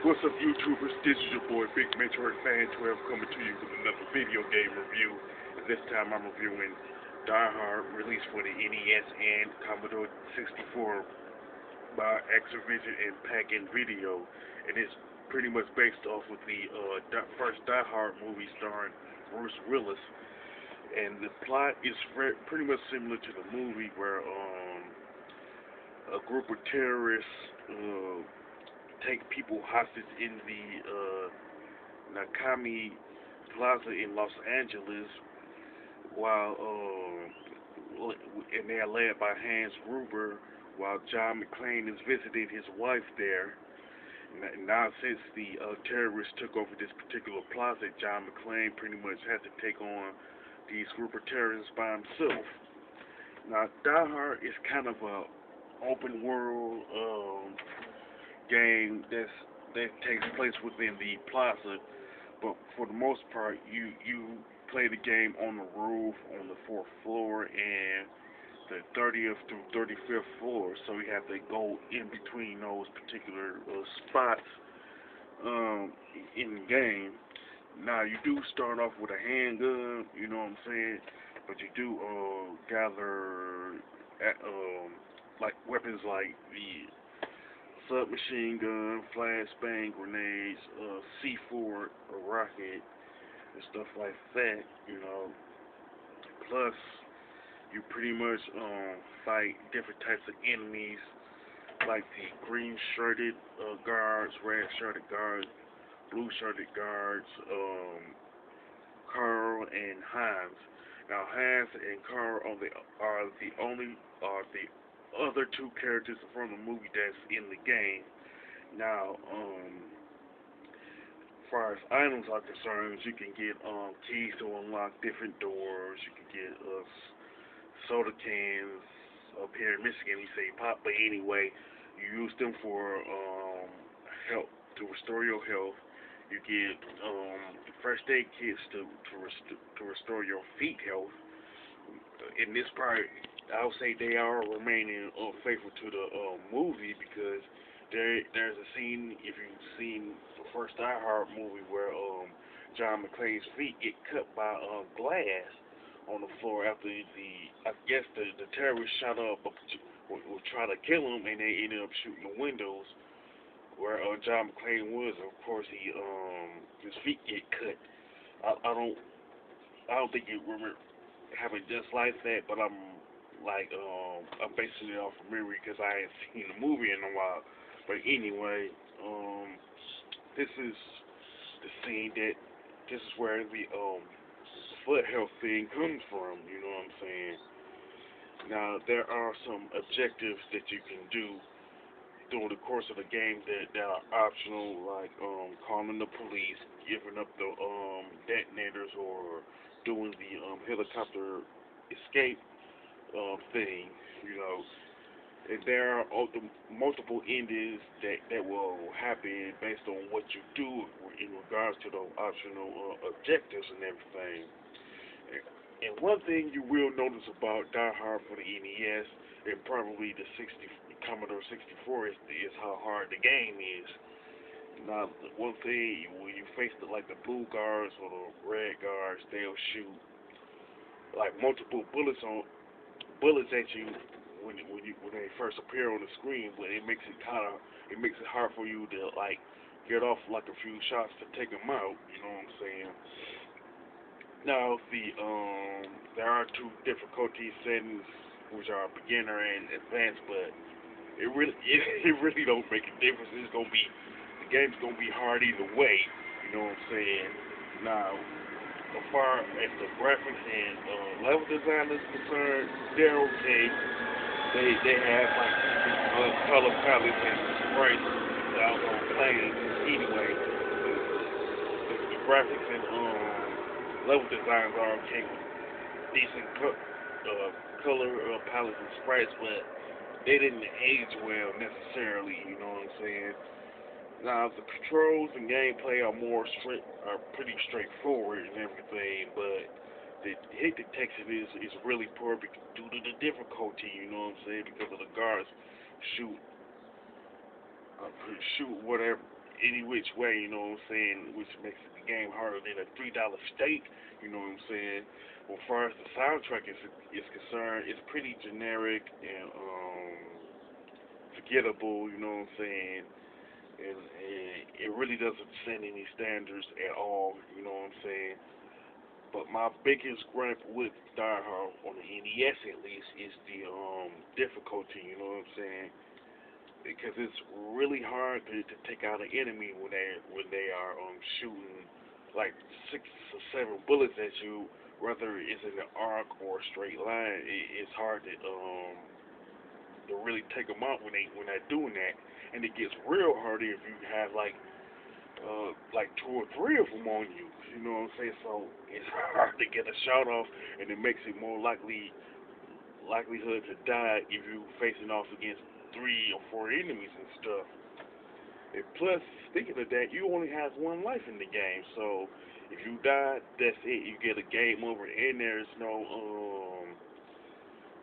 What's up, YouTubers? This is your boy Big Metroid Fan 12 coming to you with another video game review. And this time I'm reviewing Die Hard, released for the NES and Commodore 64 by Activision and Pack-In Video. And it's pretty much based off of the first Die Hard movie starring Bruce Willis. And the plot is pretty much similar to the movie, where a group of terrorists take people hostage in the Nakami Plaza in Los Angeles, while and they are led by Hans Gruber, while John McClane is visiting his wife there. Now, since the terrorists took over this particular plaza, John McClane pretty much had to take on these group of terrorists by himself. Now, Die Hard is kind of a open world game that takes place within the plaza, but for the most part, you play the game on the roof, on the fourth floor, and the 30th through 35th floor. So you have to go in between those particular spots in the game. Now, you do start off with a handgun, you know what I'm saying, but you do gather like weapons like the submachine gun, flashbang grenades, C4, a rocket, and stuff like that, you know. Plus, you pretty much fight different types of enemies, like the green-shirted guards, red-shirted guards, blue-shirted guards, Carl and Hans. Now, Hans and Carl are the other two characters from the movie that's in the game. Now, as far as items are concerned, you can get keys to unlock different doors. You can get soda cans. Up here in Michigan, we say pop, but anyway, you use them for help to restore your health. You get first aid kits to restore your feet health. In this part, I would say they are remaining faithful to the movie, because there's a scene, if you've seen the first Die Hard movie, where John McClane's feet get cut by glass on the floor after the terrorists shot up were trying to kill him, and they ended up shooting the windows where John McClane was. Of course, his feet get cut. I don't think it happened just like that, but I'm basing it off of memory because I ain't seen the movie in a while. But anyway, this is the scene this is where the foot health thing comes from. You know what I'm saying? Now, there are some objectives that you can do during the course of the game that are optional, like calling the police, giving up the detonators, or doing the helicopter escape thing, you know. And there are multiple endings that will happen based on what you do in regards to those optional objectives and everything. And one thing you will notice about Die Hard for the NES, and probably the Commodore 64, is how hard the game is. Now, one thing, when you face the blue guards or the red guards, they'll shoot like multiple bullets at you when they first appear on the screen, but it makes it hard for you to get off a few shots to take them out. You know what I'm saying? Now, there are two difficulty settings, which are beginner and advanced, but it really don't make a difference. The game's gonna be hard either way. You know what I'm saying? Now, as far as the graphics and level design is concerned, they're okay. They have color palettes and sprites that I was gonna play anyway. The graphics and level designs are okay with decent color palettes and sprites, but they didn't age well necessarily. You know what I'm saying? Now, the controls and gameplay are pretty straightforward and everything, but the hit detection is really poor due to the difficulty. You know what I'm saying? Because of the guards shoot whatever any which way, you know what I'm saying, which makes the game harder than a $3 steak, you know what I'm saying. Well, as far as the soundtrack is concerned, it's pretty generic and forgettable, you know what I'm saying, and it really doesn't set any standards at all, you know what I'm saying. But my biggest gripe with Die Hard on the NES at least is the difficulty, you know what I'm saying? Because it's really hard to take out an enemy when they are shooting like 6 or 7 bullets at you, whether it's in an arc or a straight line. It's hard to really take them out when they're doing that, and it gets real harder if you have like 2 or 3 of them on you. You know what I'm saying? So it's hard to get a shot off, and it makes it more likelihood to die if you facing off against 3 or 4 enemies and stuff. And plus, speaking of that, you only have 1 life in the game, so if you die, that's it. You get a game over, and there's no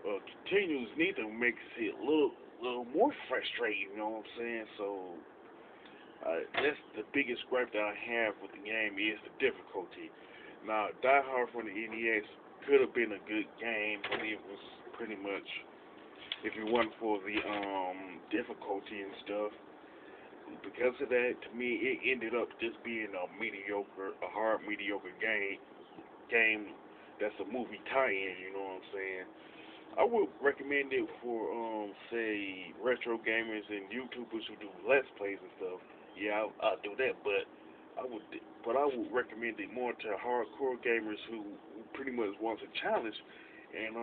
continues. Neither makes it look a little more frustrating. You know what I'm saying? So that's the biggest gripe that I have with the game is the difficulty. Now, Die Hard for the NES could have been a good game, but it was pretty much, if it wasn't for the difficulty and stuff. Because of that, to me, it ended up just being a hard mediocre game that's a movie tie-in. You know what I'm saying? I would recommend it for say retro gamers and YouTubers who do let's plays and stuff. Yeah, I'll do that, but I would recommend it more to hardcore gamers who pretty much wants a challenge. And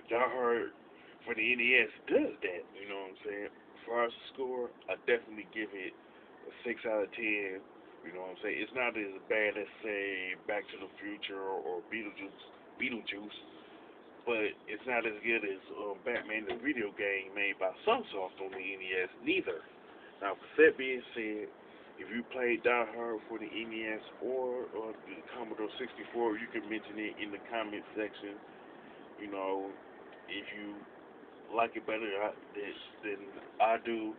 Die Hard for the NES does that. You know what I'm saying? As far as the score, I definitely give it a 6 out of 10. You know what I'm saying? It's not as bad as say Back to the Future or Beetlejuice, but it's not as good as Batman the video game made by Sunsoft on the NES neither. Now, with that being said, if you played Die Hard for the NES or the Commodore 64, you can mention it in the comment section. You know, if you like it better than I do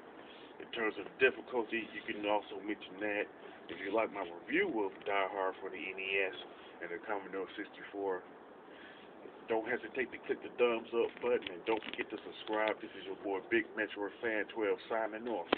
in terms of difficulty, you can also mention that. If you like my review of Die Hard for the NES and the Commodore 64, don't hesitate to click the thumbs up button, and don't forget to subscribe. This is your boy Big Metro Fan 12 signing off.